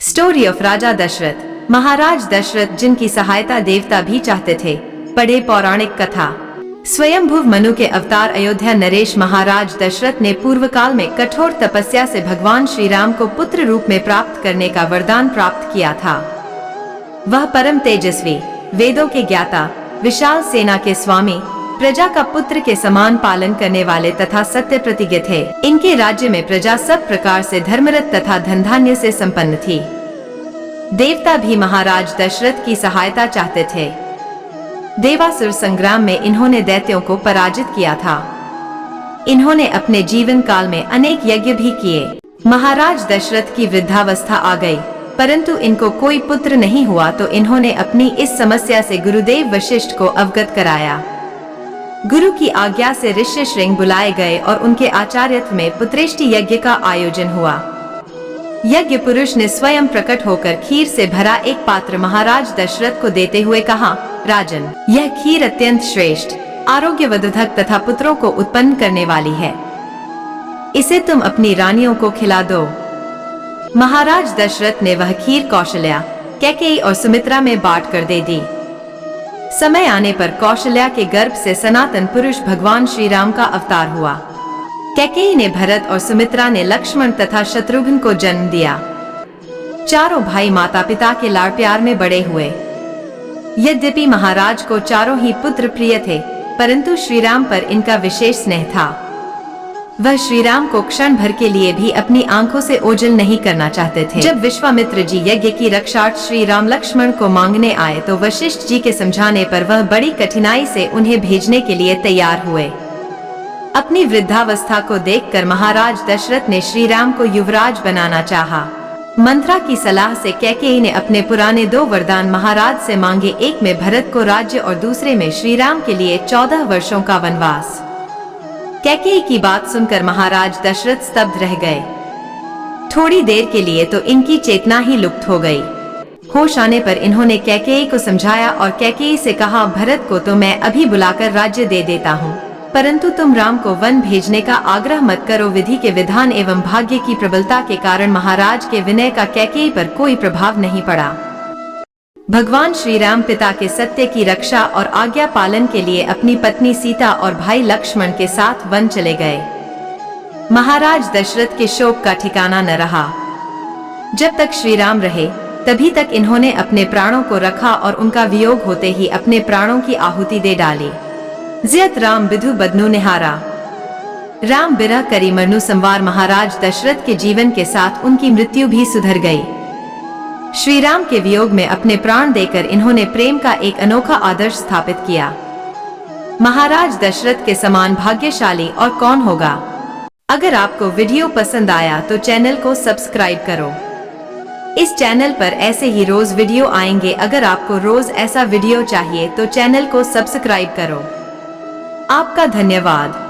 Story of राजा दशरथ। महाराज दशरथ जिनकी सहायता देवता भी चाहते थे। पढ़े पौराणिक कथा। स्वयंभुव मनु के अवतार अयोध्या नरेश महाराज दशरथ ने पूर्व काल में कठोर तपस्या से भगवान श्री राम को पुत्र रूप में प्राप्त करने का वरदान प्राप्त किया था। वह परम तेजस्वी, वेदों के ज्ञाता, विशाल सेना के स्वामी, प्रजा का पुत्र के समान पालन करने वाले तथा सत्य प्रतिज्ञ थे। इनके राज्य में प्रजा सब प्रकार से धर्मरत तथा धन धान्य से संपन्न थी। देवता भी महाराज दशरथ की सहायता चाहते थे। देवासुर संग्राम में इन्होंने दैत्यों को पराजित किया था। इन्होंने अपने जीवन काल में अनेक यज्ञ भी किए। महाराज दशरथ की वृद्धावस्था आ गई, परंतु इनको कोई पुत्र नहीं हुआ, तो इन्होंने अपनी इस समस्या से गुरुदेव वशिष्ठ को अवगत कराया। गुरु की आज्ञा से ऋषि श्रृंग बुलाए गए और उनके आचार्यत्व में पुत्रेष्टि यज्ञ का आयोजन हुआ। यज्ञ पुरुष ने स्वयं प्रकट होकर खीर से भरा एक पात्र महाराज दशरथ को देते हुए कहा, राजन, यह खीर अत्यंत श्रेष्ठ, आरोग्यवर्धक तथा पुत्रों को उत्पन्न करने वाली है। इसे तुम अपनी रानियों को खिला दो। महाराज दशरथ ने वह खीर कौशल्या, कैकेयी और सुमित्रा में बांट कर दे दी। समय आने पर कौशल्या के गर्भ से सनातन पुरुष भगवान श्री राम का अवतार हुआ। कैकेयी ने भरत और सुमित्रा ने लक्ष्मण तथा शत्रुघ्न को जन्म दिया। चारों भाई माता पिता के लाड़ प्यार में बड़े हुए। यद्यपि महाराज को चारों ही पुत्र प्रिय थे, परंतु श्री राम पर इनका विशेष स्नेह था। वह श्री राम को क्षण भर के लिए भी अपनी आंखों से ओझल नहीं करना चाहते थे। जब विश्वामित्र जी यज्ञ की रक्षार्थ श्री राम लक्ष्मण को मांगने आए, तो वशिष्ठ जी के समझाने पर वह बड़ी कठिनाई से उन्हें भेजने के लिए तैयार हुए। अपनी वृद्धावस्था को देखकर महाराज दशरथ ने श्री राम को युवराज बनाना चाहा। मंत्रा की सलाह से कैकेयी ने अपने पुराने 2 वरदान महाराज से मांगे। एक में भरत को राज्य और दूसरे में श्री राम के लिए 14 वर्षों का वनवास। कैकेयी की बात सुनकर महाराज दशरथ स्तब्ध रह गए। थोड़ी देर के लिए तो इनकी चेतना ही लुप्त हो गई। होश आने पर इन्होंने कैकेयी को समझाया और कैकेयी से कहा, भरत को तो मैं अभी बुलाकर राज्य दे देता हूँ, परंतु तुम राम को वन भेजने का आग्रह मत करो। विधि के विधान एवं भाग्य की प्रबलता के कारण महाराज के विनय का कैकेयी पर कोई प्रभाव नहीं पड़ा। भगवान श्री राम पिता के सत्य की रक्षा और आज्ञा पालन के लिए अपनी पत्नी सीता और भाई लक्ष्मण के साथ वन चले गए। महाराज दशरथ के शोक का ठिकाना न रहा। जब तक श्री राम रहे, तभी तक इन्होंने अपने प्राणों को रखा और उनका वियोग होते ही अपने प्राणों की आहुति दे डाली। जियत राम बिधु बदनु निहारा। राम बिरह करी मरनु संवार। महाराज दशरथ के जीवन के साथ उनकी मृत्यु भी सुधर गई। श्री राम के वियोग में अपने प्राण देकर इन्होंने प्रेम का एक अनोखा आदर्श स्थापित किया। महाराज दशरथ के समान भाग्यशाली और कौन होगा। अगर आपको वीडियो पसंद आया तो चैनल को सब्सक्राइब करो। इस चैनल पर ऐसे ही रोज वीडियो आएंगे। अगर आपको रोज ऐसा वीडियो चाहिए तो चैनल को सब्सक्राइब करो। आपका धन्यवाद।